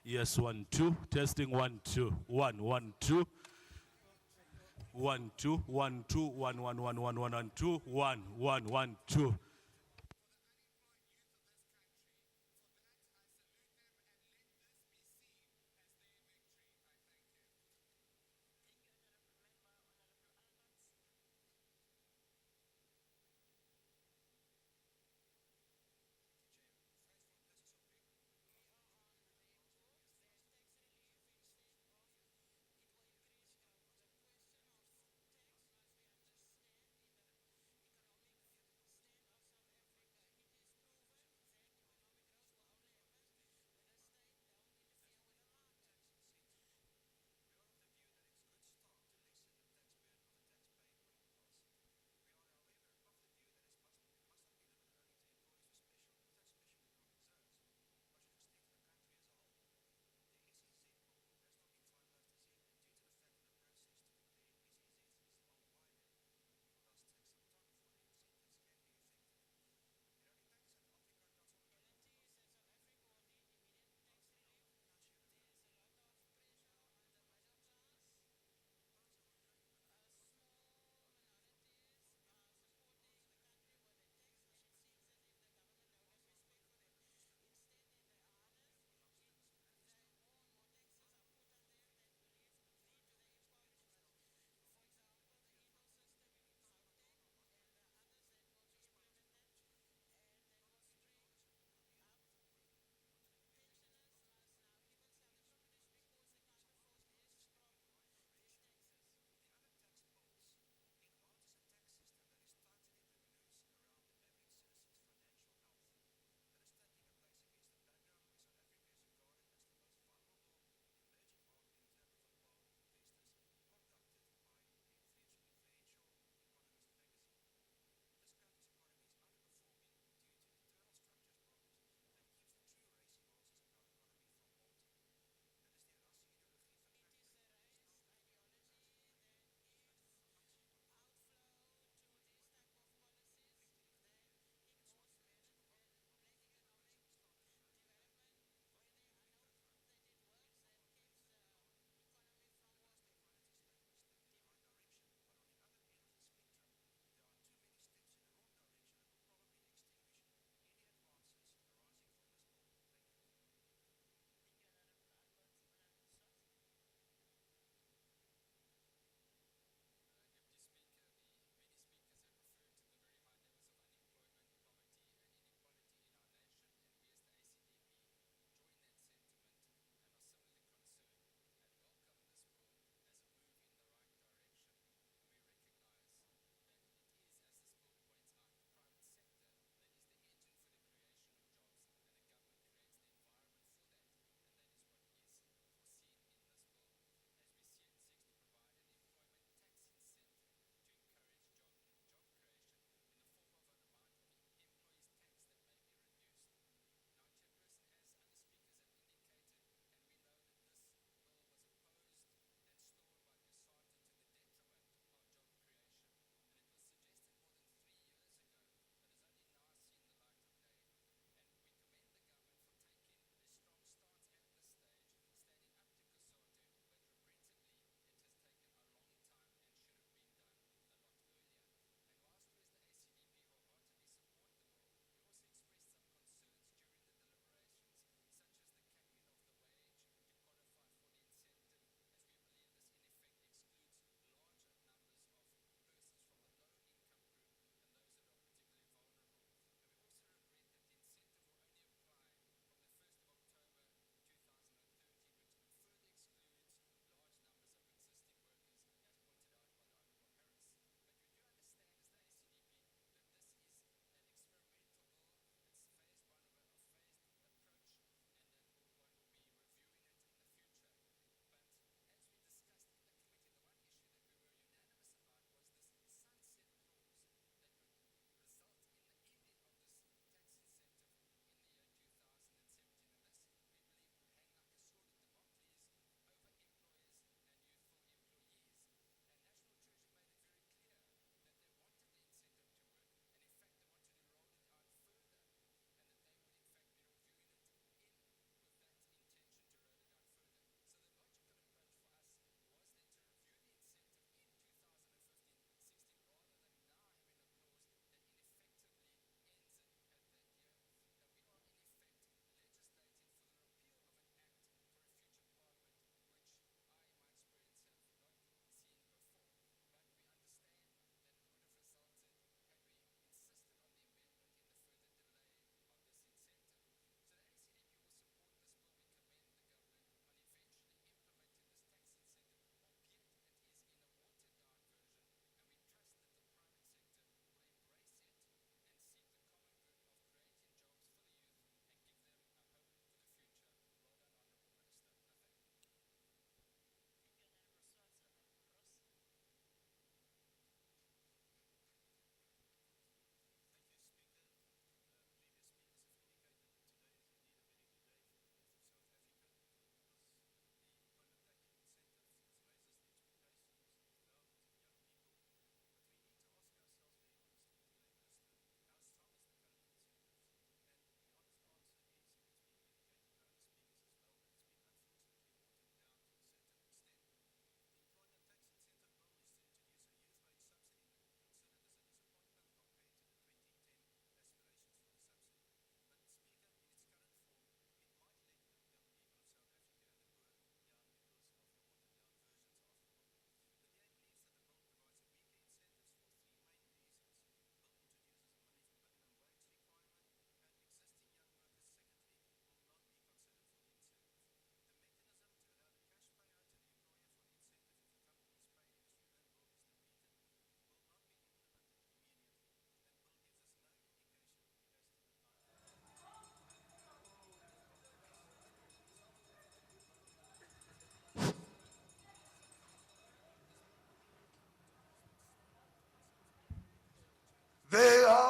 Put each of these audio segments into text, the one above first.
Yes, 1, 2. Testing 1, 2. 1, 1, 2. 1, 2. 1, 2. 1, 1, 1, 1, 1, 1, 2. 1, 1, 1, 2.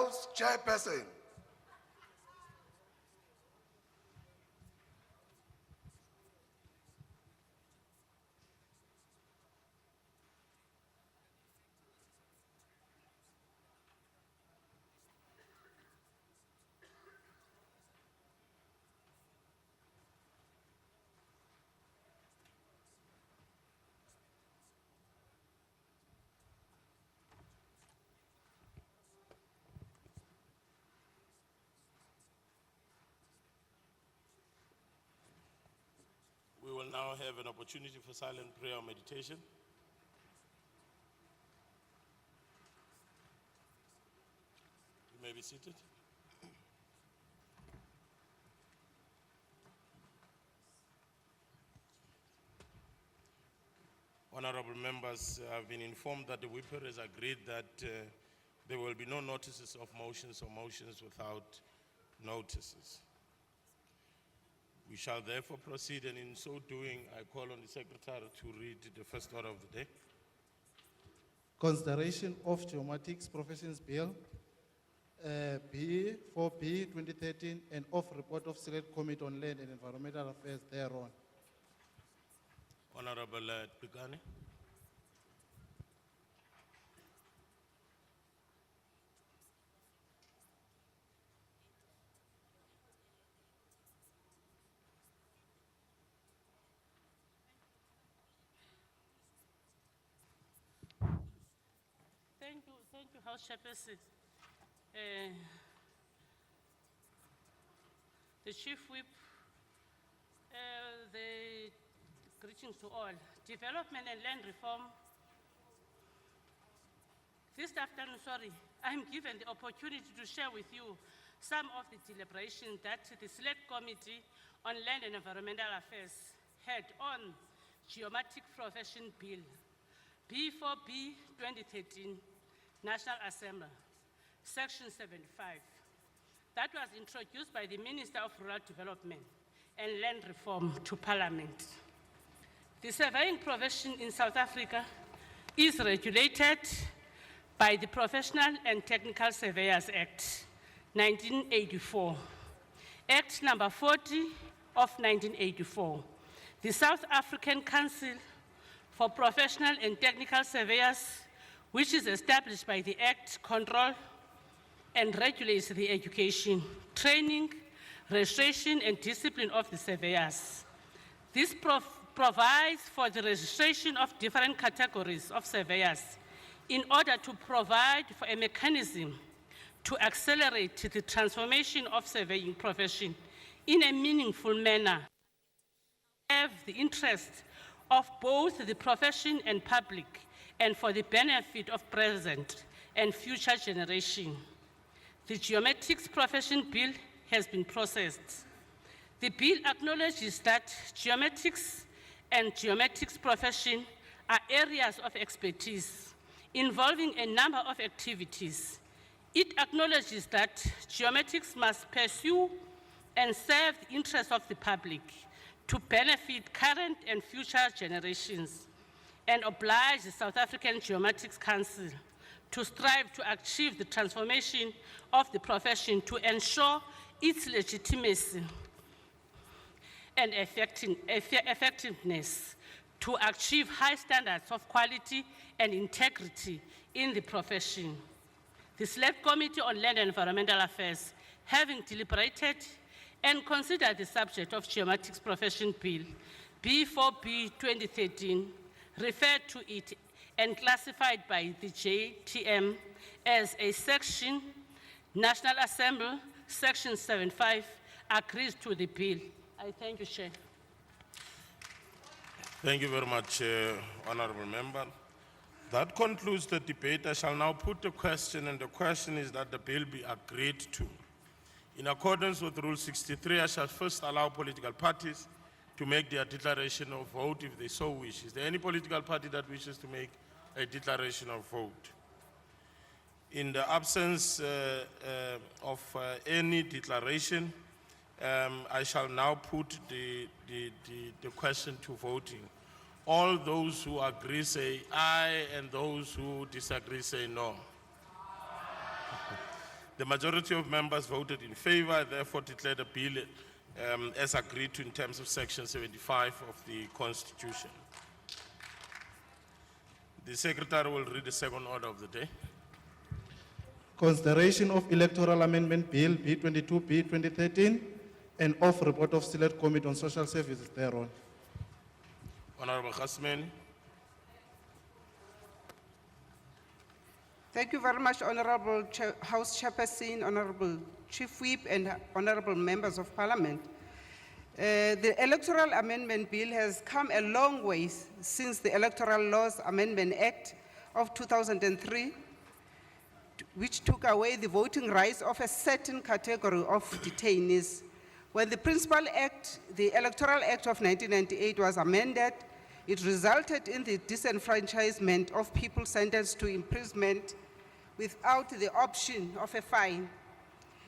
House Chairperson. We will now have an opportunity for silent prayer or meditation. You may be seated. Honorable members, I've been informed that the whipper has agreed that there will be no notices of motions or motions without notices. We shall therefore proceed, and in so doing, I call on the Secretary to read the first order of the day. Consideration of Geomatics Professions Bill, B4B 2013, and of report of Select Committee on Land and Environmental Affairs thereon. Honorable Pigani. Thank you, House Chairperson. The Chief Whip, the greetings to all. Development and land reform. This afternoon, I'm given the opportunity to share with you some of the deliberations that the Select Committee on Land and Environmental Affairs had on Geomatic Profession Bill, B4B 2013, National Assembly, Section 75, that was introduced by the Minister of Rural Development and Land Reform to Parliament. The surveying profession in South Africa is regulated by the Professional and Technical Surveyors Act, 1984, Act number 40 of 1984. The South African Council for Professional and Technical Surveyors, which is established by the Act, control and regulates the education, training, registration, and discipline of the surveyors. This provides for the registration of different categories of surveyors in order to provide for a mechanism to accelerate the transformation of surveying profession in a meaningful manner, have the interest of both the profession and public, and for the benefit of present and future generations. The Geomatics Profession Bill has been processed. The bill acknowledges that geomatics and geomatics profession are areas of expertise involving a number of activities. It acknowledges that geomatics must pursue and serve the interests of the public to benefit current and future generations, and oblige the South African Geomatics Council to strive to achieve the transformation of the profession to ensure its legitimacy and effectiveness, to achieve high standards of quality and integrity in the profession. The Select Committee on Land and Environmental Affairs, having deliberated and considered the subject of Geomatics Profession Bill, B4B 2013, referred to it and classified by the JTM as a section, National Assembly, Section 75, agrees to the bill. I thank you, Chair. Thank you very much, Honorable Member. That concludes the debate. I shall now put the question, and the question is that the bill be agreed to. In accordance with Rule 63, I shall first allow political parties to make their declaration of vote if they so wish. Is there any political party that wishes to make a declaration of vote? In the absence of any declaration, I shall now put the question to voting. All those who agree say aye, and those who disagree say no. The majority of members voted in favor. I therefore declare the bill as agreed to in terms of Section 75 of the Constitution. The Secretary will read the second order of the day. Consideration of Electoral Amendment Bill B22B 2013 and of report of Select Committee on Social Services thereon. Honorable Gasmeni. Thank you very much, Honorable House Chairperson, Honorable Chief Whip, and Honorable Members of Parliament. The Electoral Amendment Bill has come a long way since the Electoral Laws Amendment Act of 2003, which took away the voting rights of a certain category of detainees. When the principal act, the Electoral Act of 1998 was amended, it resulted in the disenfranchisement of people sentenced to imprisonment without the option of a fine.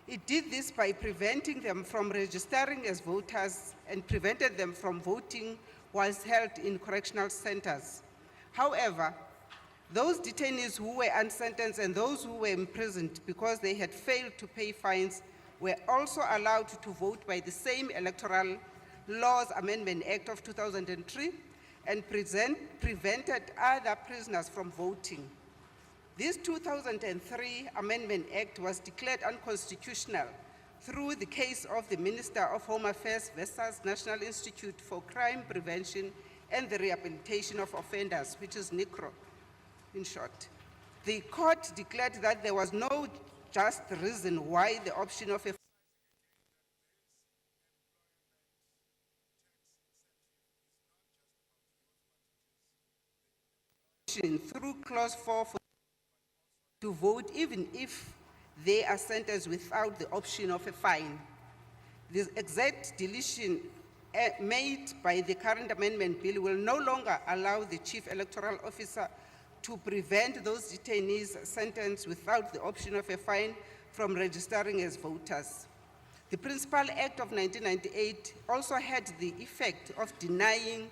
It did this by preventing them from registering as voters and prevented them from voting whilst held in correctional centers. However, those detainees who were unsentenced and those who were imprisoned because they had failed to pay fines were also allowed to vote by the same Electoral Laws Amendment Act of 2003 and prevented other prisoners from voting. This 2003 Amendment Act was declared unconstitutional through the case of the Minister of Home Affairs versus National Institute for Crime Prevention and the Rehabilitation of Offenders, which is NICRO in short. The court declared that there was no just reason why the option of a through clause 4 to vote even if they are sentenced without the option of a fine. The exact deletion made by the current amendment bill will no longer allow the Chief Electoral Officer to prevent those detainees sentenced without the option of a fine from registering as voters. The Principal Act of 1998 also had the effect of denying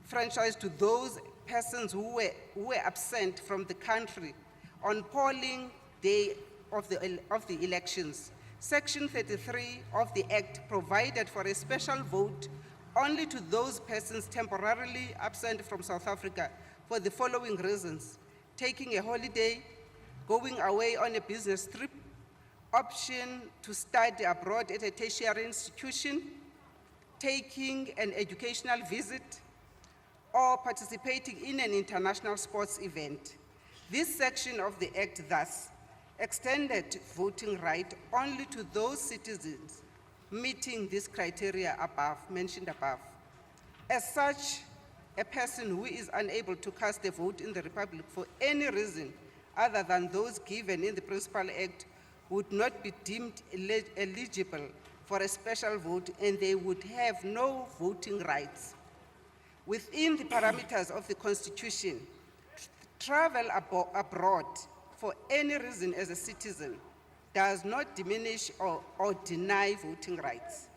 franchise to those persons who were absent from the country on polling day of the elections. Section 33 of the Act provided for a special vote only to those persons temporarily absent from South Africa for the following reasons: taking a holiday, going away on a business trip, option to study abroad at a tertiary institution, taking an educational visit, or participating in an international sports event. This section of the Act thus extended voting right only to those citizens meeting this criteria mentioned above. As such, a person who is unable to cast a vote in the Republic for any reason other than those given in the Principal Act would not be deemed eligible for a special vote, and they would have no voting rights. Within the parameters of the Constitution, travel abroad for any reason as a citizen does not diminish or deny voting rights.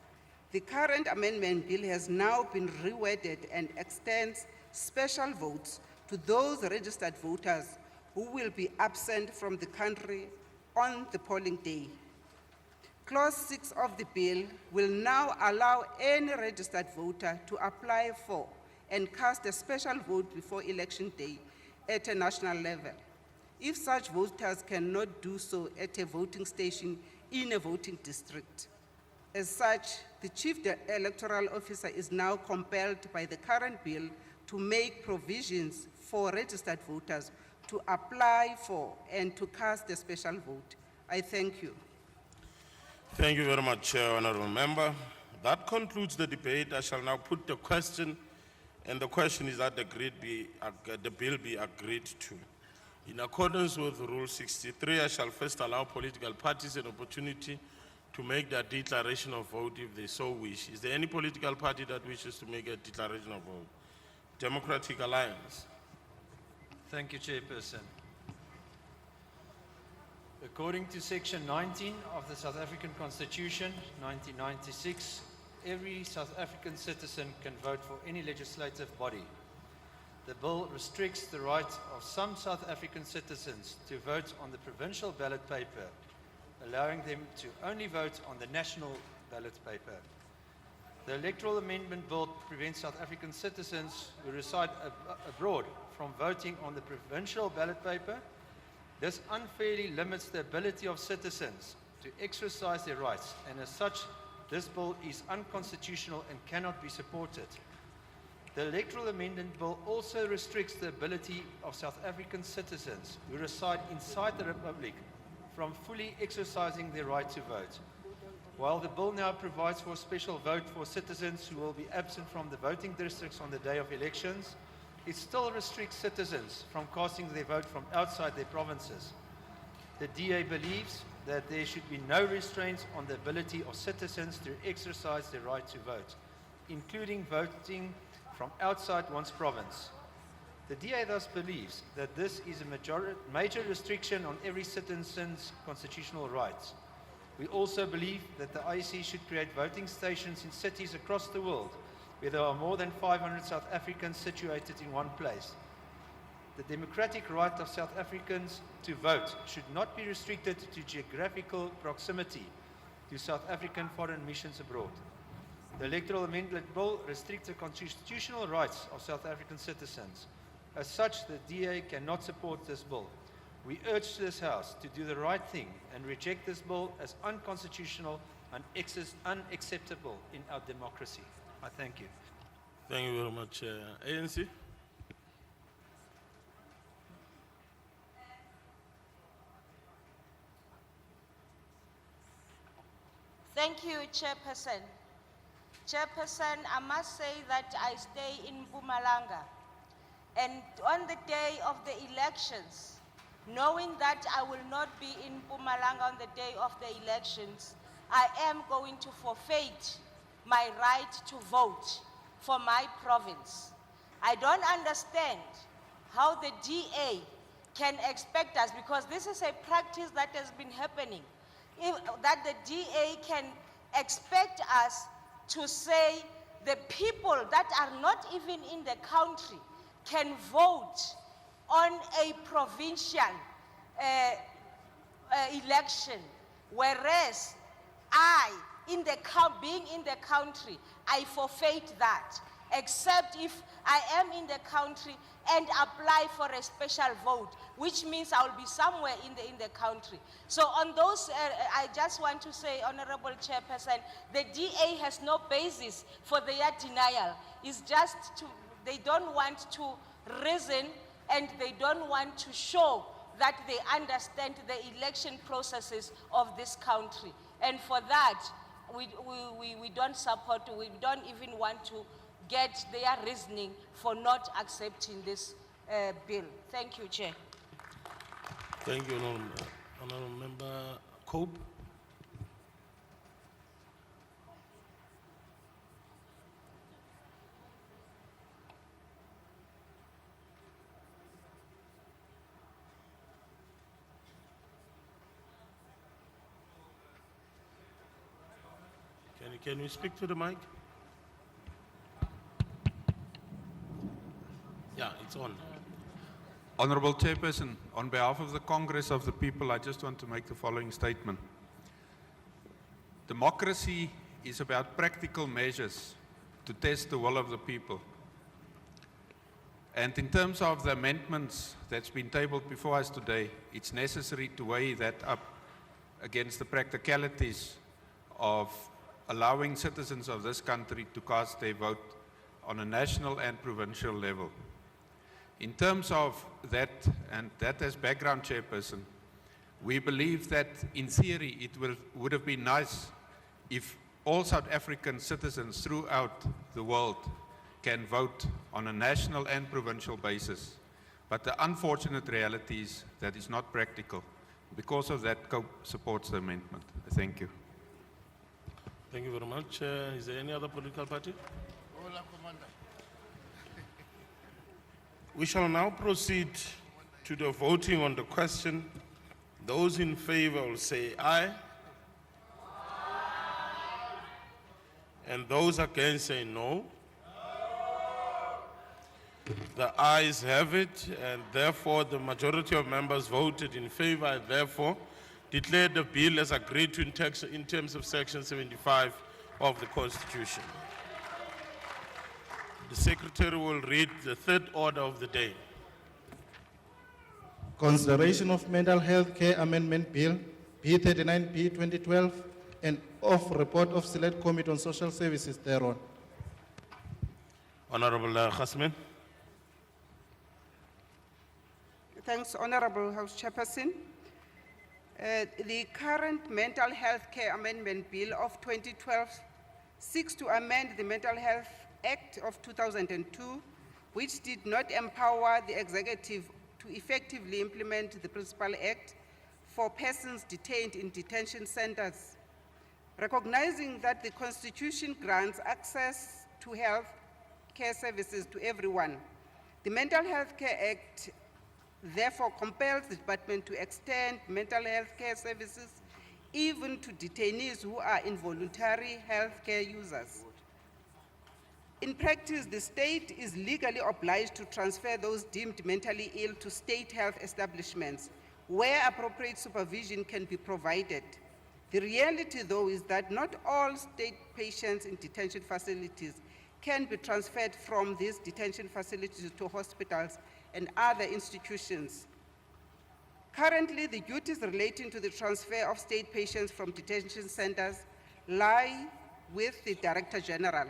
The current amendment bill has now been reworded and extends special votes to those registered voters who will be absent from the country on the polling day. Clause 6 of the bill will now allow any registered voter to apply for and cast a special vote before election day at a national level, if such voters cannot do so at a voting station in a voting district. As such, the Chief Electoral Officer is now compelled by the current bill to make provisions for registered voters to apply for and to cast a special vote. I thank you. Thank you very much, Honorable Member. That concludes the debate. I shall now put the question, and the question is that the bill be agreed to. In accordance with Rule 63, I shall first allow political parties an opportunity to make their declaration of vote if they so wish. Is there any political party that wishes to make a declaration of vote? Democratic Alliance. Thank you, Chairperson. According to Section 19 of the South African Constitution, 1996, every South African citizen can vote for any legislative body. The bill restricts the right of some South African citizens to vote on the provincial ballot paper allowing them to only vote on the national ballot paper. The Electoral Amendment Bill prevents South African citizens who reside abroad from voting on the provincial ballot paper. This unfairly limits the ability of citizens to exercise their rights, and as such, this bill is unconstitutional and cannot be supported. The Electoral Amendment Bill also restricts the ability of South African citizens who reside inside the Republic from fully exercising their right to vote. While the bill now provides for a special vote for citizens who will be absent from the voting districts on the day of elections, it still restricts citizens from casting their vote from outside their provinces. The DA believes that there should be no restraints on the ability of citizens to exercise their right to vote, including voting from outside one's province. The DA thus believes that this is a major restriction on every citizen's constitutional rights. We also believe that the IEC should create voting stations in cities across the world where there are more than 500 South Africans situated in one place. The democratic right of South Africans to vote should not be restricted to geographical proximity to South African foreign missions abroad. The Electoral Amendment Bill restricts the constitutional rights of South African citizens. As such, the DA cannot support this bill. We urge this House to do the right thing and reject this bill as unconstitutional and unacceptable in our democracy. I thank you. Thank you very much. ANC? Thank you, Chairperson. Chairperson, I must say that I stay in Mpumalanga. And on the day of the elections, knowing that I will not be in Mpumalanga on the day of the elections, I am going to forfeit my right to vote for my province. I don't understand how the DA can expect us, because this is a practice that has been happening, that the DA can expect us to say the people that are not even in the country can vote on a provincial election, whereas I, being in the country, I forfeit that, except if I am in the country and apply for a special vote, which means I will be somewhere in the country. So on those, I just want to say, Honorable Chairperson, the DA has no basis for their denial. It's just they don't want to reason, and they don't want to show that they understand the election processes of this country. And for that, we don't support, we don't even want to get their reasoning for not accepting this bill. Thank you, Chair. Thank you, Honourable Member Cope. Can you speak to the mic? Yeah, it's on. Honourable Chairperson, on behalf of the Congress of the People, I just want to make the following statement. Democracy is about practical measures to test the will of the people. And in terms of the amendments that's been tabled before us today, it's necessary to weigh that up against the practicalities of allowing citizens of this country to cast their vote on a national and provincial level. In terms of that, and that as background, Chairperson, we believe that in theory it would have been nice if all South African citizens throughout the world can vote on a national and provincial basis. But the unfortunate reality is that is not practical. Because of that, COPE supports the amendment. Thank you. Thank you very much. Is there any other political party? We shall now proceed to the voting on the question. Those in favor will say aye. And those against say no. The ayes have it, and therefore the majority of members voted in favor. I therefore declare the bill as agreed to in terms of Section 75 of the Constitution. The Secretary will read the third order of the day. Consideration of Mental Health Care Amendment Bill, P39P 2012, and of report of Select Committee on Social Services thereon. Honorable Khasmin. Thanks, Honorable House Chairperson. The current Mental Health Care Amendment Bill of 2012 seeks to amend the Mental Health Act of 2002, which did not empower the executive to effectively implement the Principal Act for persons detained in detention centers. Recognizing that the Constitution grants access to health care services to everyone, the Mental Health Care Act therefore compels the department to extend mental health care services even to detainees who are involuntary health care users. In practice, the state is legally obliged to transfer those deemed mentally ill to state health establishments where appropriate supervision can be provided. The reality, though, is that not all state patients in detention facilities can be transferred from these detention facilities to hospitals and other institutions. Currently, the duties relating to the transfer of state patients from detention centers lie with the Director General.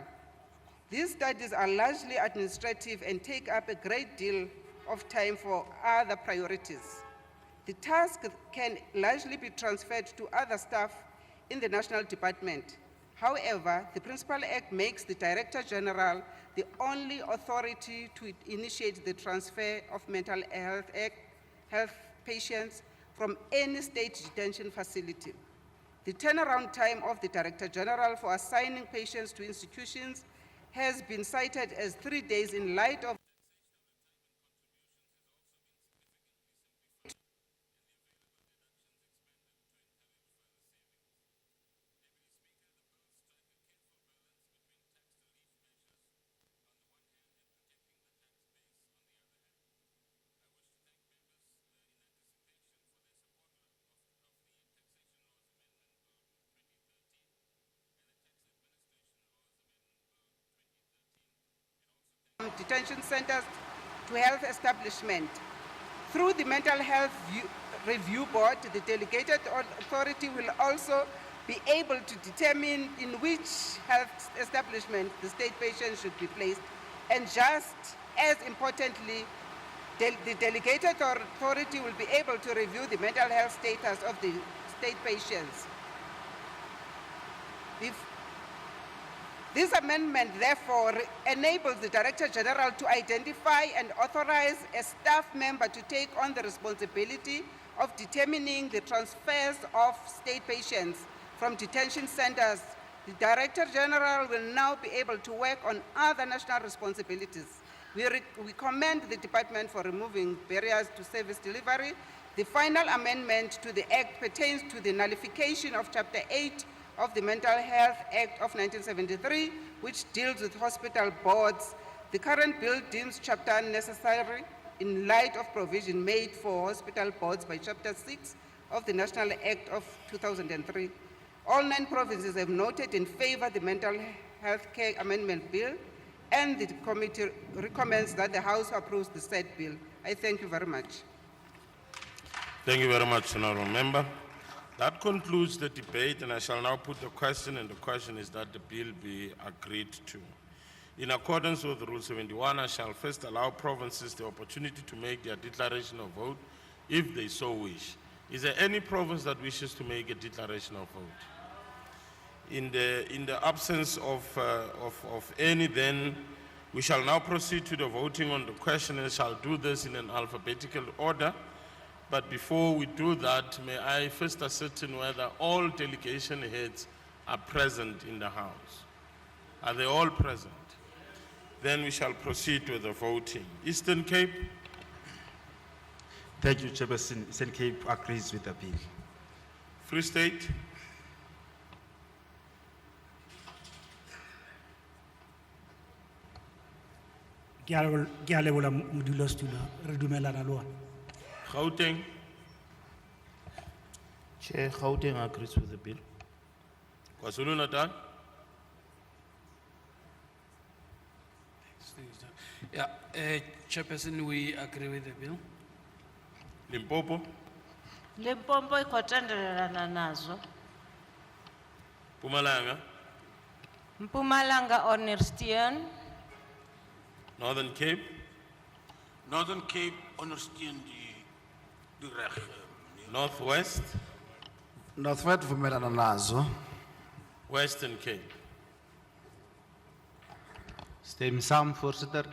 These studies are largely administrative and take up a great deal of time for other priorities. The task can largely be transferred to other staff in the National Department. However, the Principal Act makes the Director General the only authority to initiate the transfer of mental health patients from any state detention facility. The turnaround time of the Director General for assigning patients to institutions has been cited as 3 days in light of detention centers to health establishment. Through the Mental Health Review Board, the delegated authority will also be able to determine in which health establishment the state patient should be placed, and just as importantly, the delegated authority will be able to review the mental health status of the state patients. This amendment, therefore, enables the Director General to identify and authorize a staff member to take on the responsibility of determining the transfers of state patients from detention centers. The Director General will now be able to work on other national responsibilities. We commend the department for removing barriers to service delivery. The final amendment to the Act pertains to the nullification of Chapter 8 of the Mental Health Act of 1973, which deals with hospital boards. The current bill deems chapter necessary in light of provision made for hospital boards by Chapter 6 of the National Act of 2003. All 9 provinces have noted in favor the Mental Health Care Amendment Bill, and the committee recommends that the House approves the said bill. I thank you very much. Thank you very much, Honourable Member. That concludes the debate, and I shall now put the question, and the question is that the bill be agreed to. In accordance with Rule 71, I shall first allow provinces the opportunity to make their declaration of vote if they so wish. Is there any province that wishes to make a declaration of vote? In the absence of any, then we shall now proceed to the voting on the question, and shall do this in an alphabetical order. But before we do that, may I first ascertain whether all delegation heads are present in the House. Are they all present? Then we shall proceed with the voting. Eastern Cape? Thank you, Chairperson. Eastern Cape agrees with the bill. Free State? Gauteng? Chair, Gauteng agrees with the bill. KwaZulu-Natal? Yeah, Chairperson, we agree with the bill. Limpopo? Limpopo ikotendelelana nazo. Mpumalanga? Mpumalanga Honestion. Northern Cape? Northern Cape ondersteun die reg. Northwest? Northwest vumelana nazo. Western Cape? Stem saam, voorzitter.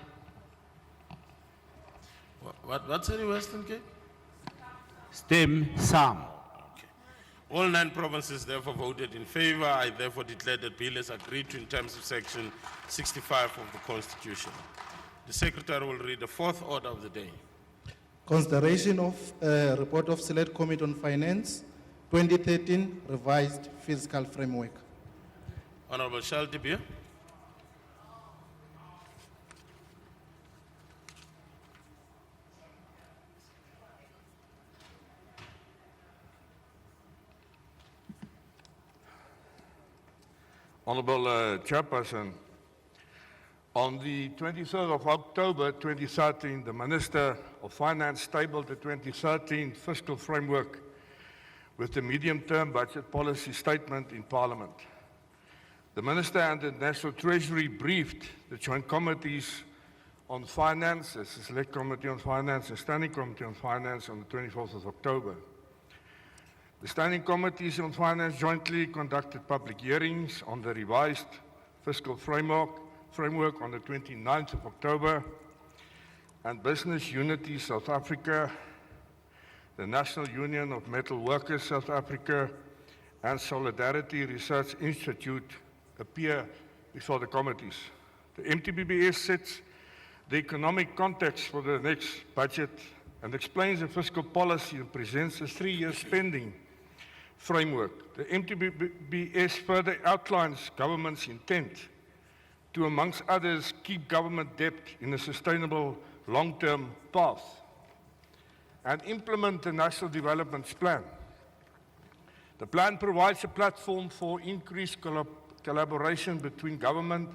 What's in the Western Cape? Stem saam. All 9 provinces therefore voted in favor. I therefore declare that bill is agreed to in terms of section 65 of the Constitution. The Secretary will read the 4th order of the day. Consideration of report of Select Committee on Finance, 2013 revised fiscal framework. Honorable Shaltibia. Honorable Chairperson, on the 23rd of October 2013, the Minister of Finance tabled the 2013 fiscal framework with the medium-term budget policy statement in Parliament. The Minister and the National Treasury briefed the Joint Committees on Finance, as the Select Committee on Finance and Standing Committee on Finance on the 24th of October. The Standing Committees on Finance jointly conducted public hearings on the revised fiscal framework on the 29th of October, and Business Unity South Africa, the National Union of Metal Workers South Africa, and Solidarity Research Institute appear before the committees. The MTBBS sets the economic context for the next budget and explains the fiscal policy and presents a 3-year spending framework. The MTBBS further outlines government's intent to, amongst others, keep government debt in a sustainable long-term path and implement the National Development Plan. The plan provides a platform for increased collaboration between government,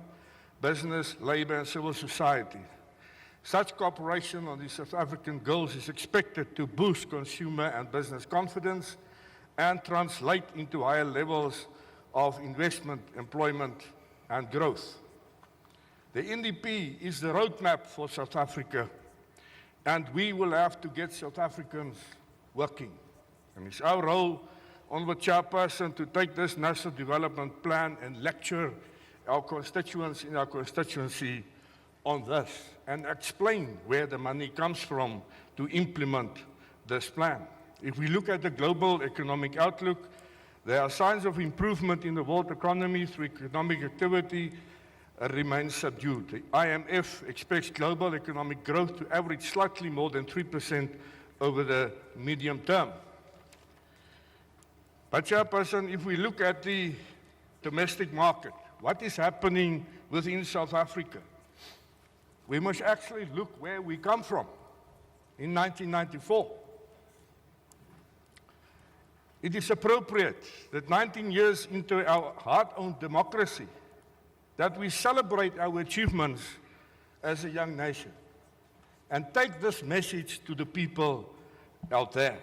business, labor, and civil society. Such cooperation on the South African goals is expected to boost consumer and business confidence and translate into higher levels of investment, employment, and growth. The NDP is the roadmap for South Africa, and we will have to get South Africans working. And it's our role, Honourable Chairperson, to take this National Development Plan and lecture our constituents in our constituency on this and explain where the money comes from to implement this plan. If we look at the global economic outlook, there are signs of improvement in the world economy through economic activity remains subdued. The IMF expects global economic growth to average slightly more than 3% over the medium term. But, Chairperson, if we look at the domestic market, what is happening within South Africa? We must actually look where we come from in 1994. It is appropriate that 19 years into our hard-earned democracy, that we celebrate our achievements as a young nation and take this message to the people out there.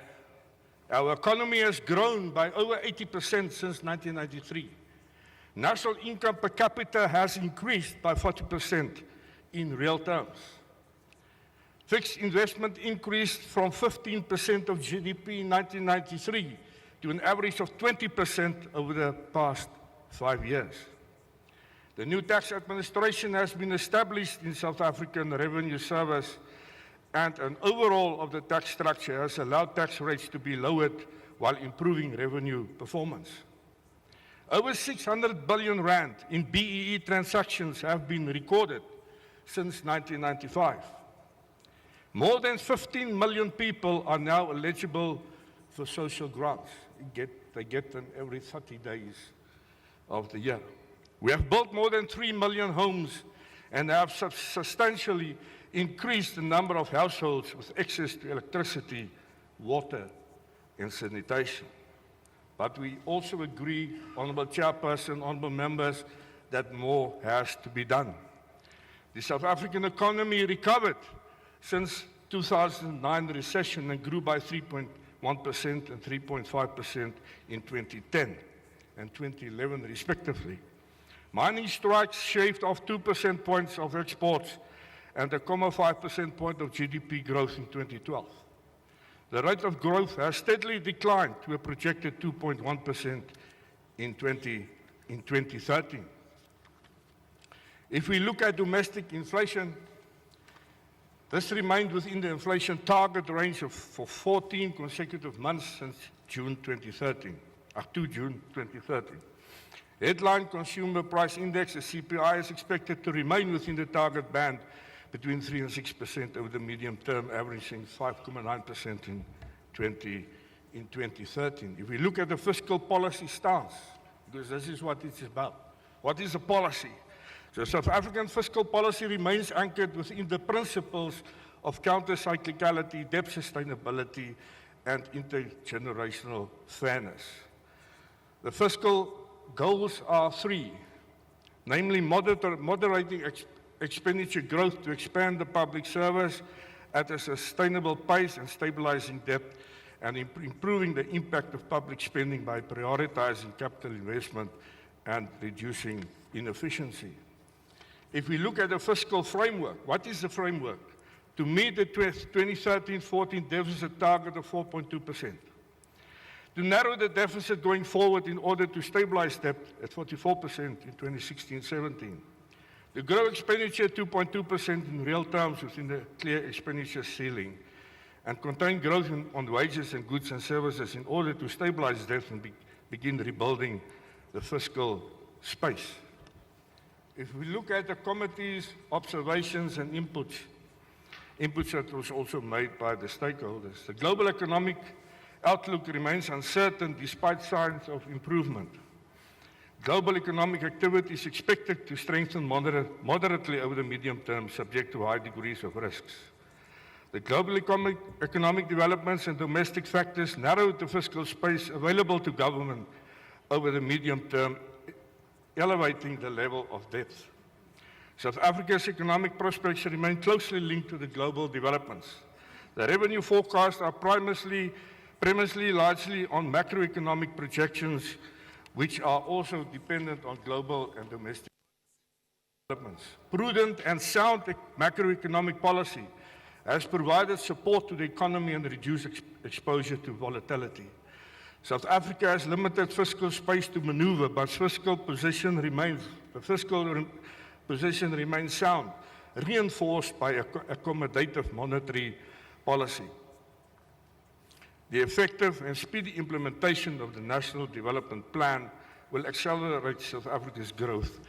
Our economy has grown by over 80% since 1993. National income per capita has increased by 40% in real terms. Fixed investment increased from 15% of GDP in 1993 to an average of 20% over the past 5 years. The new tax administration has been established in South African Revenue Service, and an overhaul of the tax structure has allowed tax rates to be lowered while improving revenue performance. Over 600 billion rand in BEE transactions have been recorded since 1995. More than 15 million people are now eligible for social grants. They get them every 30 days of the year. We have built more than 3 million homes and have substantially increased the number of households with access to electricity, water, and sanitation. But we also agree, Honourable Chairperson, Honourable Members, that more has to be done. The South African economy recovered since 2009 recession and grew by 3.1% and 3.5% in 2010 and 2011 respectively. Mining strikes shaved off 2% points of exports and a 0.5% point of GDP growth in 2012. The rate of growth has steadily declined to a projected 2.1% in 2013. If we look at domestic inflation, this remained within the inflation target range for 14 consecutive months since June 2013, up to June 2013. Headline Consumer Price Index, the CPI, is expected to remain within the target band between 3 and 6% over the medium term, averaging 5.9% in 2013. If we look at the fiscal policy stance, because this is what it's about, what is a policy? So South African fiscal policy remains anchored within the principles of counter-cyclicality, debt sustainability, and intergenerational fairness. The fiscal goals are three, namely moderating expenditure growth to expand the public service at a sustainable pace and stabilizing debt, and improving the impact of public spending by prioritizing capital investment and reducing inefficiency. If we look at the fiscal framework, what is the framework? To meet the 2013-14 deficit target of 4.2%. To narrow the deficit going forward in order to stabilize debt at 44% in 2016-17. To grow expenditure 2.2% in real terms within the clear expenditure ceiling, and contain growth on wages and goods and services in order to stabilize debt and begin rebuilding the fiscal space. If we look at the committee's observations and inputs that was also made by the stakeholders, the global economic outlook remains uncertain despite signs of improvement. Global economic activity is expected to strengthen moderately over the medium term, subject to high degrees of risks. The global economic developments and domestic factors narrowed the fiscal space available to government over the medium term, elevating the level of debt. South Africa's economic prospects remain closely linked to the global developments. The revenue forecasts are premisely largely on macroeconomic projections, which are also dependent on global and domestic developments. Prudent and sound macroeconomic policy has provided support to the economy and reduced exposure to volatility. South Africa has limited fiscal space to maneuver, but the fiscal position remains sound, reinforced by accommodative monetary policy. The effective and speedy implementation of the National Development Plan will accelerate South Africa's growth.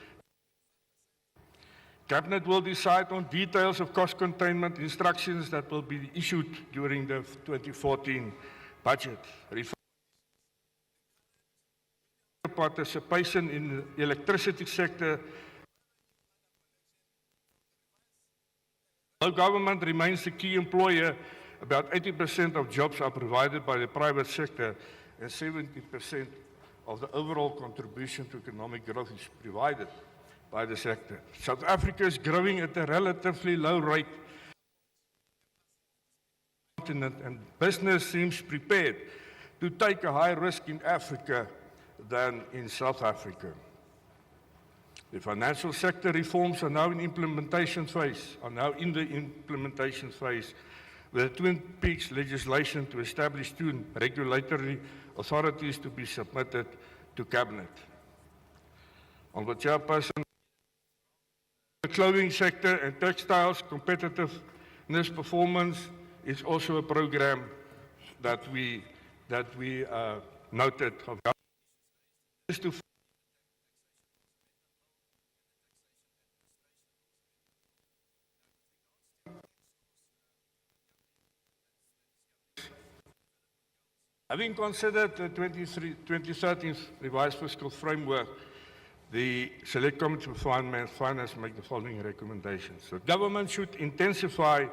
Cabinet will decide on details of cost containment instructions that will be issued during the 2014 budget. Participation in the electricity sector. Though government remains the key employer, about 80% of jobs are provided by the private sector, and 70% of the overall contribution to economic growth is provided by the sector. South Africa is growing at a relatively low rate, and business seems prepared to take a high risk in Africa than in South Africa. The financial sector reforms are now in the implementation phase, with the Twin Peaks legislation to establish two regulatory authorities to be submitted to Cabinet. Honourable Chairperson, the clothing sector and textiles competitiveness performance is also a program that we noted. Having considered the 2013 revised fiscal framework, the Select Committee for Finance make the following recommendations. The government should intensify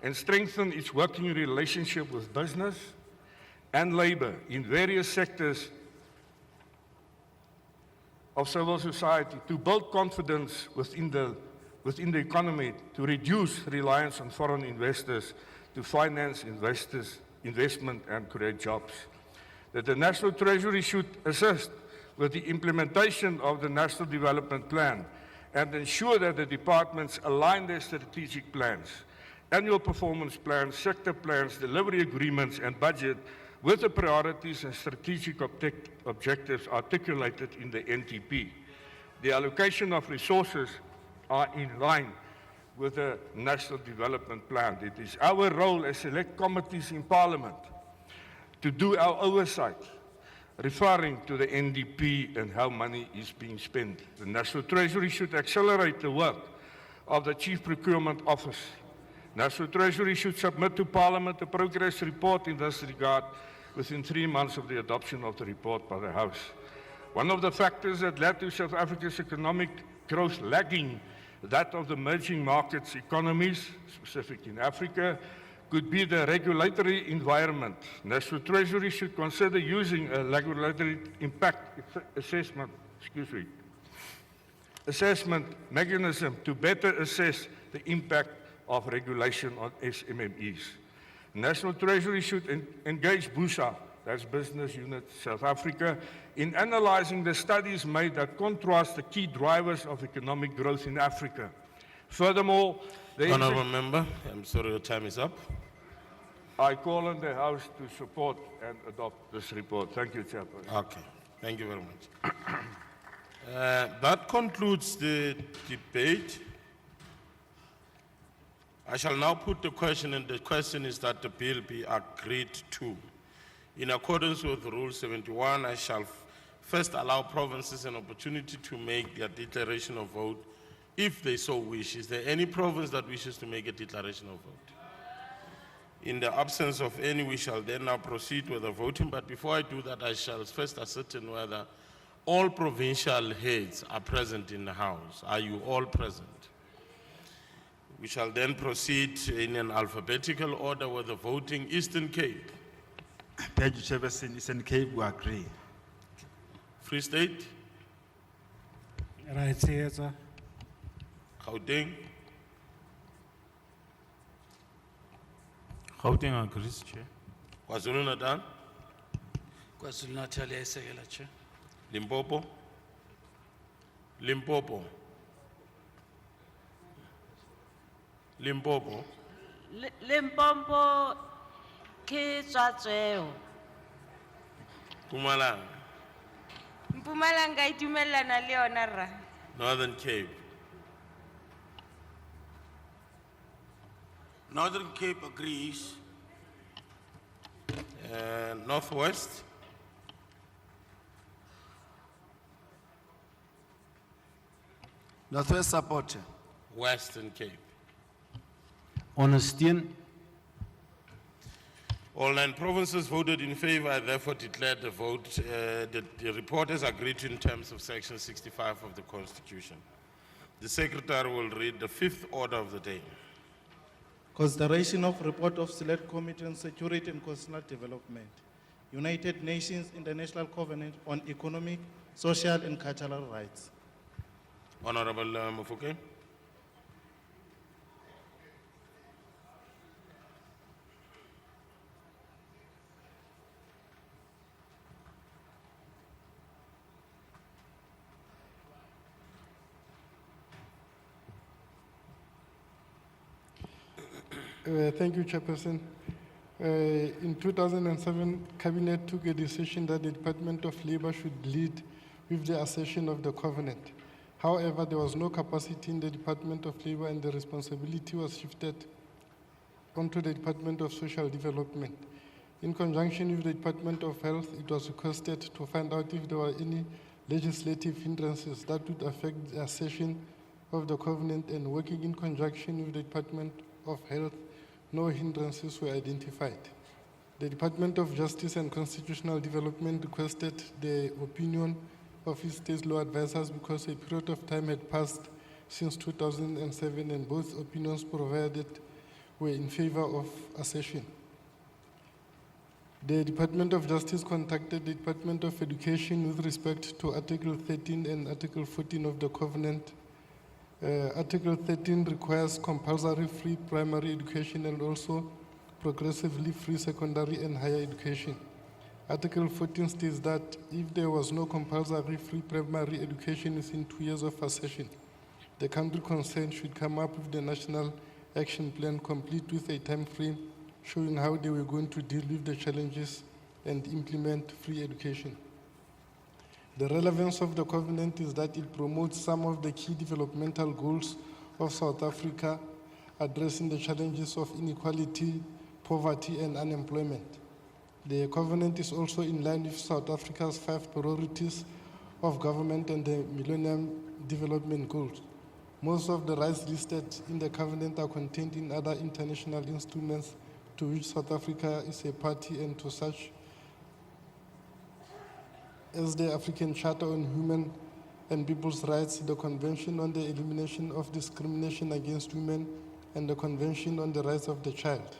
and strengthen its working relationship with business and labour in various sectors of civil society, to build confidence within the economy, to reduce reliance on foreign investors, to finance investment and create jobs. That the National Treasury should assist with the implementation of the National Development Plan and ensure that the departments align their strategic plans, annual performance plans, sector plans, delivery agreements and budget with the priorities and strategic objectives articulated in the NTP. The allocation of resources are in line with the National Development Plan. It is our role as select committees in Parliament to do our oversight, referring to the NDP and how money is being spent. The National Treasury should accelerate the work of the Chief Procurement Office. National Treasury should submit to Parliament a progress report in this regard within 3 months of the adoption of the report by the House. One of the factors that led to South Africa's economic growth lagging that of the emerging markets economies, specifically in Africa, could be the regulatory environment. National Treasury should consider using a regulatory impact assessment mechanism to better assess the impact of regulation on SMMEs. National Treasury should engage BUSA, that's Business Unit South Africa, in analyzing the studies made that contrast the key drivers of economic growth in Africa. Furthermore, Honourable Member, I'm sorry, your time is up. I call on the House to support and adopt this report. Thank you, Chairperson. Okay, thank you very much. That concludes the debate. I shall now put the question, and the question is that the bill be agreed to. In accordance with Rule 71, I shall first allow provinces an opportunity to make their declaration of vote if they so wish. Is there any province that wishes to make a declaration of vote? In the absence of any, we shall then now proceed with the voting. But before I do that, I shall first ascertain whether all provincial heads are present in the House. Are you all present? We shall then proceed in an alphabetical order with the voting. Eastern Cape. Thank you, Chairperson. Eastern Cape, we agree. Free State. Right here, sir. Gauteng. Gauteng agrees, Chair. KwaZulu-Natal. KwaZulu-Natal, iyayisekela, Chair. Limpopo. Limpopo. Limpopo. Limpopo ke Tshwatsweo. Mpumalanga. Mpumalanga itumellana le yona rra. Northern Cape. Northern Cape agrees. Northwest. Northwest support. Western Cape. Ondersteun. All 9 provinces voted in favor. I therefore declare the vote, the report is agreed to in terms of Section 65 of the Constitution. The Secretary will read the 5th order of the day. Consideration of report of Select Committee on Security and Constitutional Development, United Nations International Covenant on Economic, Social and Cultural Rights. Honorable Mufokeng. Thank you, Chairperson. In 2007, Cabinet took a decision that the Department of Labor should lead with the accession of the covenant. However, there was no capacity in the Department of Labor and the responsibility was shifted onto the Department of Social Development. In conjunction with the Department of Health, it was requested to find out if there were any legislative hindrances that would affect the accession of the covenant, and working in conjunction with the Department of Health, no hindrances were identified. The Department of Justice and Constitutional Development requested the opinion of its state law advisors because a period of time had passed since 2007 and both opinions provided were in favor of accession. The Department of Justice contacted the Department of Education with respect to Article 13 and Article 14 of the Covenant. Article 13 requires compulsory free primary education and also progressively free secondary and higher education. Article 14 states that if there was no compulsory free primary education within 2 years of accession, the country concerned should come up with the National Action Plan complete with a time frame showing how they were going to deal with the challenges and implement free education. The relevance of the covenant is that it promotes some of the key developmental goals of South Africa, addressing the challenges of inequality, poverty, and unemployment. The covenant is also in line with South Africa's 5 priorities of government and the Millennium Development Goals. Most of the rights listed in the covenant are contained in other international instruments to which South Africa is a party, and to such as the African Charter on Human and People's Rights, the Convention on the Elimination of Discrimination Against Women, and the Convention on the Rights of the Child.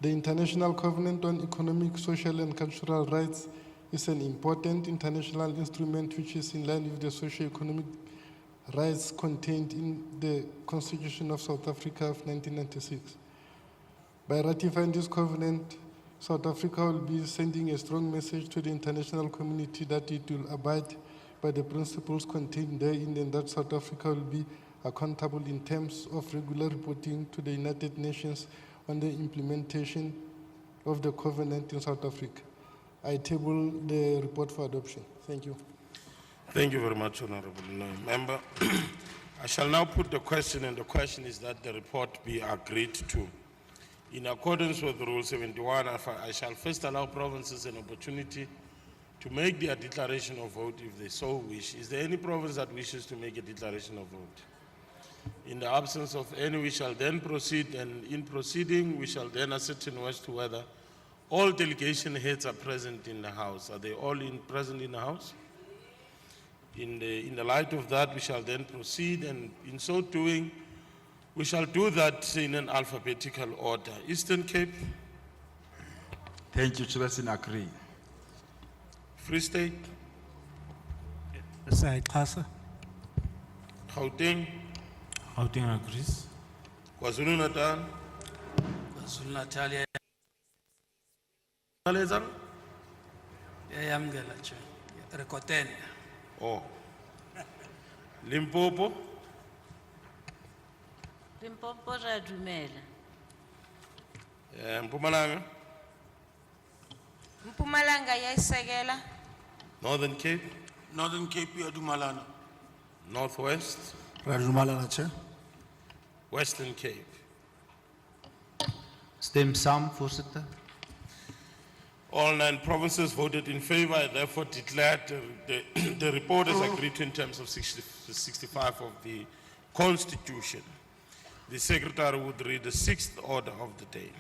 The International Covenant on Economic, Social, and Cultural Rights is an important international instrument which is in line with the socio-economic rights contained in the Constitution of South Africa of 1996. By ratifying this covenant, South Africa will be sending a strong message to the international community that it will abide by the principles contained therein, and that South Africa will be accountable in terms of regular reporting to the United Nations on the implementation of the covenant in South Africa. I table the report for adoption. Thank you. Thank you very much, Honorable Member. I shall now put the question, and the question is that the report be agreed to. In accordance with Rule 71, I shall first allow provinces an opportunity to make their declaration of vote if they so wish. Is there any province that wishes to make a declaration of vote? In the absence of any, we shall then proceed, and in proceeding, we shall then ascertain as to whether all delegation heads are present in the House. Are they all present in the House? In the light of that, we shall then proceed, and in so doing, we shall do that in an alphabetical order. Eastern Cape. Thank you, Chairperson. Agree. Free State. Sayixhasa. Gauteng. Gauteng agrees. KwaZulu-Natal. KwaZulu-Natal Nalezang? yayamkela nje. Rekotene. Oh. Limpopo. Limpopo ra dumela. Mpumalanga. Mpumalanga yayisekela. Northern Cape. Northern Cape yadumalana. Northwest. Radumalana, Chair. Western Cape. Stem saam, voorzitter. All 9 provinces voted in favor. I therefore declared the report as agreed to in terms of 65 of the Constitution. The Secretary would read the 6th order of the day.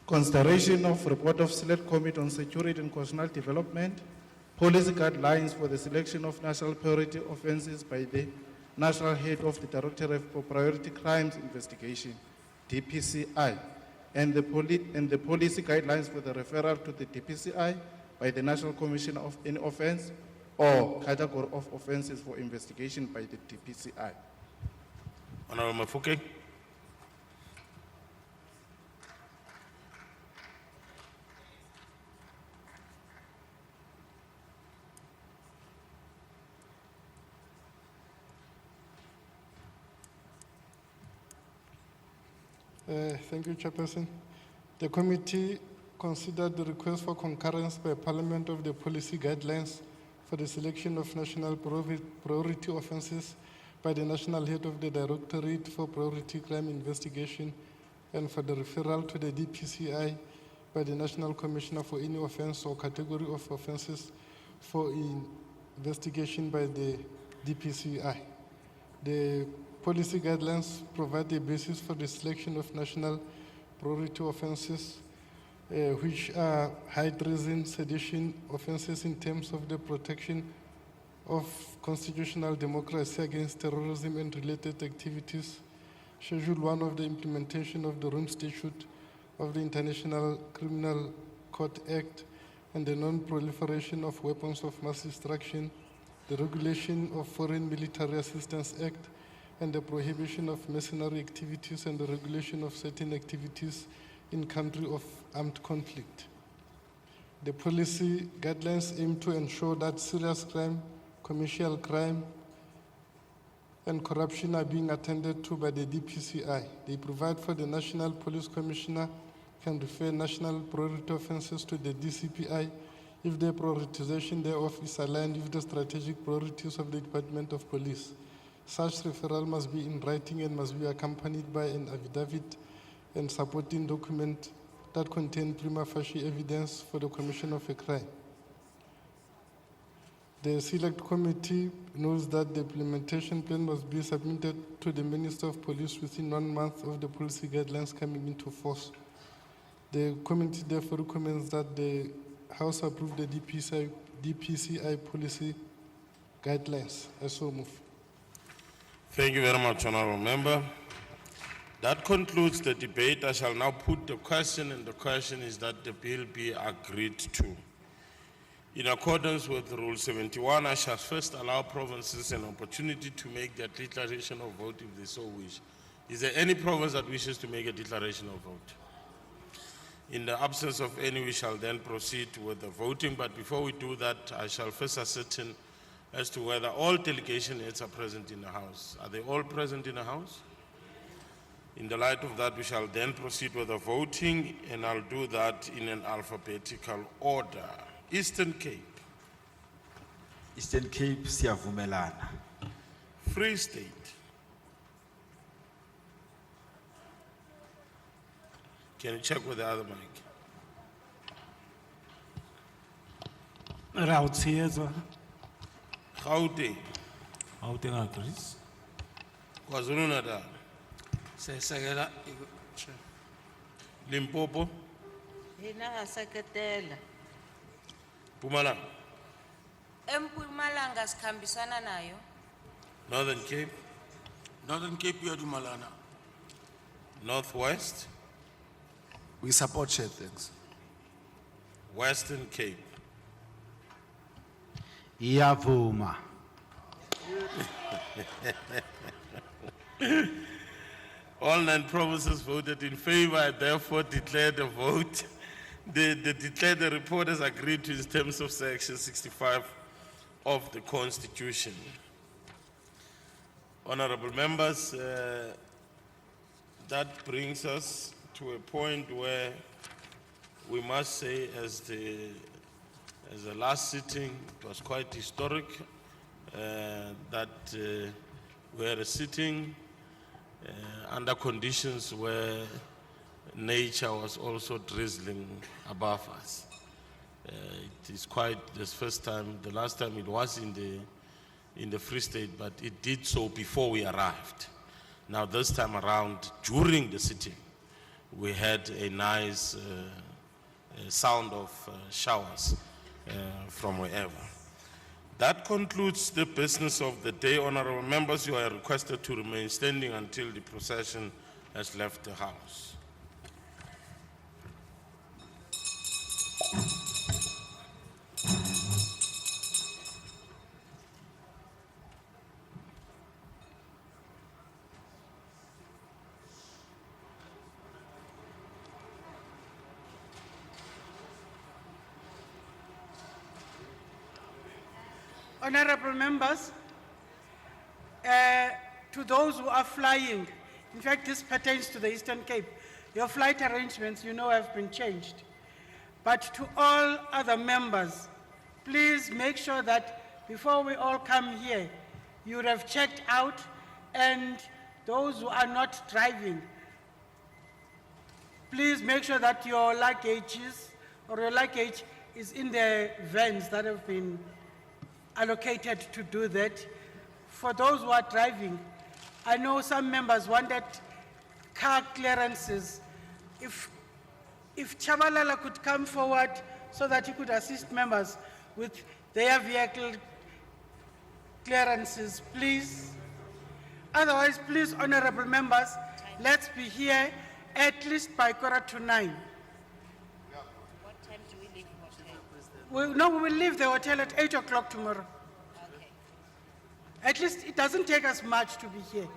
Consideration of report of Select Committee on Security and Constitutional Development, policy guidelines for the selection of national priority offences by the National Head of the Directorate for Priority Crimes Investigation, DPCI, and the policy guidelines for the referral to the DPCI by the National Commission of any offence or category of offences for investigation by the DPCI. Honorable Mafuke. Thank you, Chairperson. The committee considered the request for concurrence by Parliament of the policy guidelines for the selection of national priority offences by the National Head of the Directorate for Priority Crime Investigation and for the referral to the DPCI by the National Commissioner for any offence or category of offences for investigation by the DPCI. The policy guidelines provide a basis for the selection of national priority offences, which are high treason, sedition offences in terms of the protection of constitutional democracy against terrorism and related activities, Schedule 1 of the implementation of the Rome Statute of the International Criminal Court Act and the Non-Proliferation of Weapons of Mass Destruction, the Regulation of Foreign Military Assistance Act, and the Prohibition of Mercenary Activities and the Regulation of Certain Activities in country of armed conflict. The policy guidelines aim to ensure that serious crime, commercial crime, and corruption are being attended to by the DPCI. They provide for the National Police Commissioner can refer national priority offences to the DCPI if the prioritization thereof is aligned with the strategic priorities of the Department of Police. Such referral must be in writing and must be accompanied by an affidavit and supporting document that contain prima facie evidence for the commission of a crime. The Select Committee knows that the implementation plan must be submitted to the Minister of Police within 1 month of the policy guidelines coming into force. The committee therefore recommends that the House approve the DPCI policy guidelines. I so move. Thank you very much, Honorable Member. That concludes the debate. I shall now put the question, and the question is that the bill be agreed to. In accordance with Rule 71, I shall first allow provinces an opportunity to make their declaration of vote if they so wish. Is there any province that wishes to make a declaration of vote? In the absence of any, we shall then proceed with the voting. But before we do that, I shall first ascertain as to whether all delegation heads are present in the House. Are they all present in the House? In the light of that, we shall then proceed with the voting, and I'll do that in an alphabetical order. Eastern Cape. Eastern Cape, siyavumelana. Free State. Can you check with the other mic? Rautsheza. Gauteng. Gauteng agrees. KwaZulu-Natal. Sesekela, Chair. Limpopo. Hina seketela. Mpumalanga. Empumalanga sikhambisana nayo. Northern Cape. Northern Cape yadumalana. Northwest. We support Chair, thanks. Western Cape. Iyavuma. All 9 provinces voted in favor. I therefore declare the vote. Declare the report as agreed to in terms of Section 65 of the Constitution. Honorable members, that brings us to a point where we must say, as the last sitting, it was quite historic that we had a sitting under conditions where nature was also drizzling above us. It is quite this first time. The last time it was in the Free State, but it did so before we arrived. Now this time around, during the sitting, we had a nice sound of showers from wherever. That concludes the business of the day. Honorable members, you are requested to remain standing until the procession has left the House. Honorable members, to those who are flying, in fact, this pertains to the Eastern Cape, your flight arrangements, you know, have been changed. But to all other members, please make sure that before we all come here, you would have checked out, and those who are not driving, please make sure that your luggage is in the vans that have been allocated to do that. For those who are driving, I know some members wanted car clearances. If Chabalala could come forward so that he could assist members with their vehicle clearances, please. Otherwise, please, honorable members, let's be here at least by 9:15. What time do we leave hotel? No, we will leave the hotel at 8 o'clock tomorrow. Okay. At least it doesn't take us much to be here.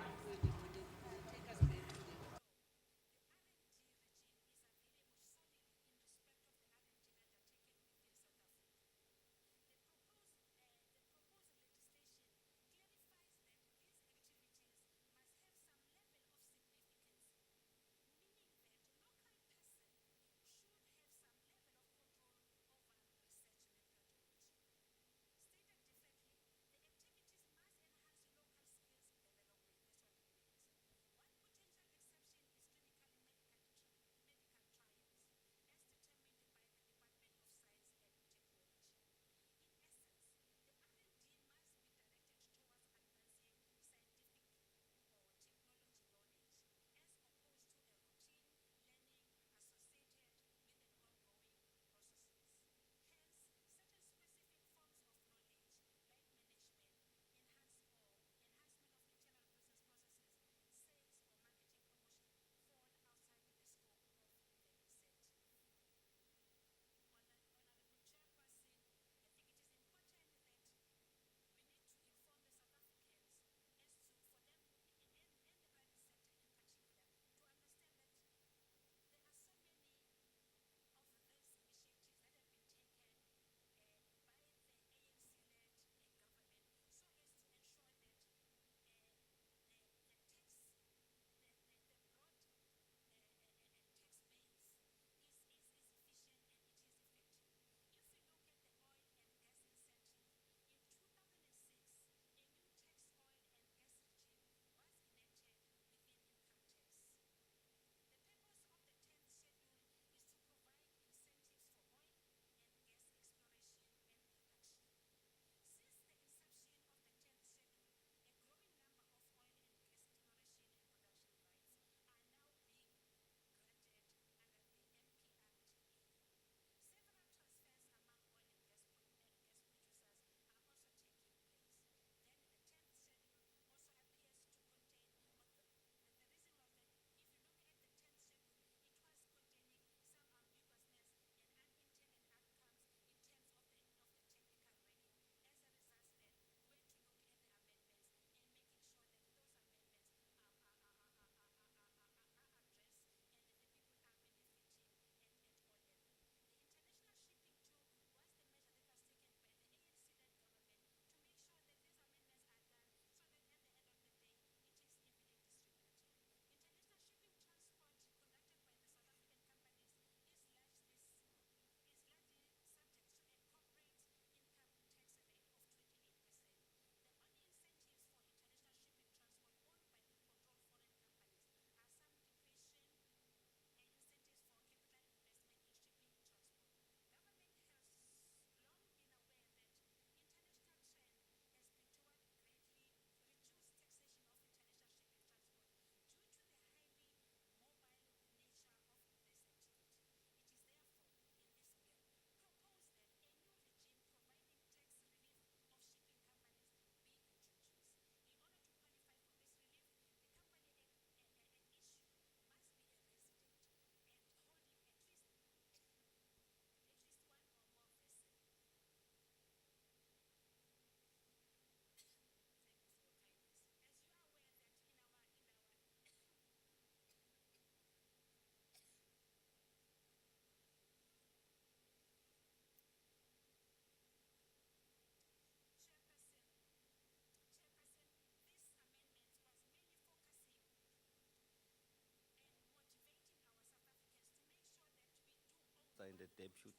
signed the deputy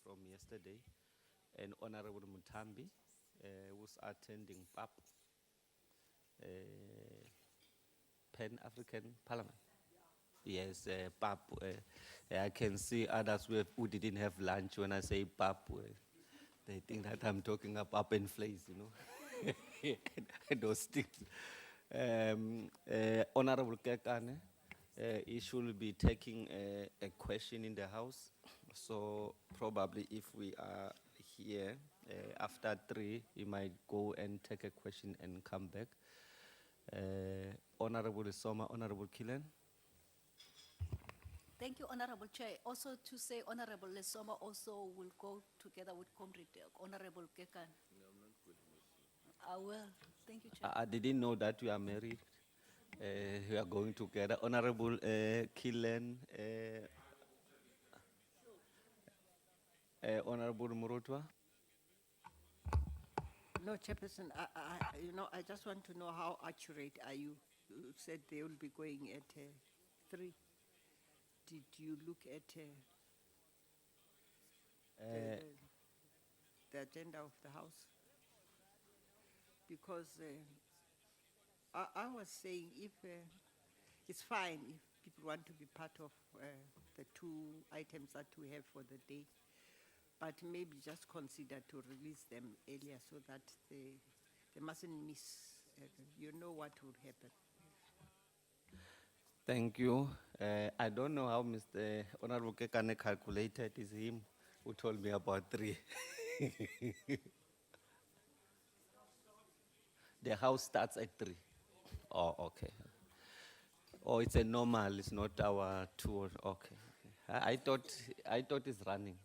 from yesterday, and Honorable Mutambi, who's attending PAP, Pan-African Parliament. Yes, PAP. I can see others who didn't have lunch when I say PAP. They think that I'm talking about and flays, you know, and those things. Honorable Kekane, he should be taking a question in the House. So probably if we are here after 3, he might go and take a question and come back. Honorable Soma, Honorable Killen. Thank you, Honorable Chair. Also to say Honorable Lesoma also will go together with Comrade Honorable Kekan. I will. Thank you, Chair. I didn't know that we are married. We are going together. Honorable Killen, Honorable Murutwa. No, Chairperson, I just want to know how accurate are you? You said they will be going at 3. Did you look at the agenda of the House? Because I was saying if it's fine if people want to be part of the 2 items that we have for the day, but maybe just consider to release them earlier so that they mustn't miss, you know what would happen. Thank you. I don't know how Mr. Honorable Kekane calculated. It's him who told me about 3. The house starts at 3. Oh, okay. Oh, it's a normal. It's not our 2. Okay. I thought it's running.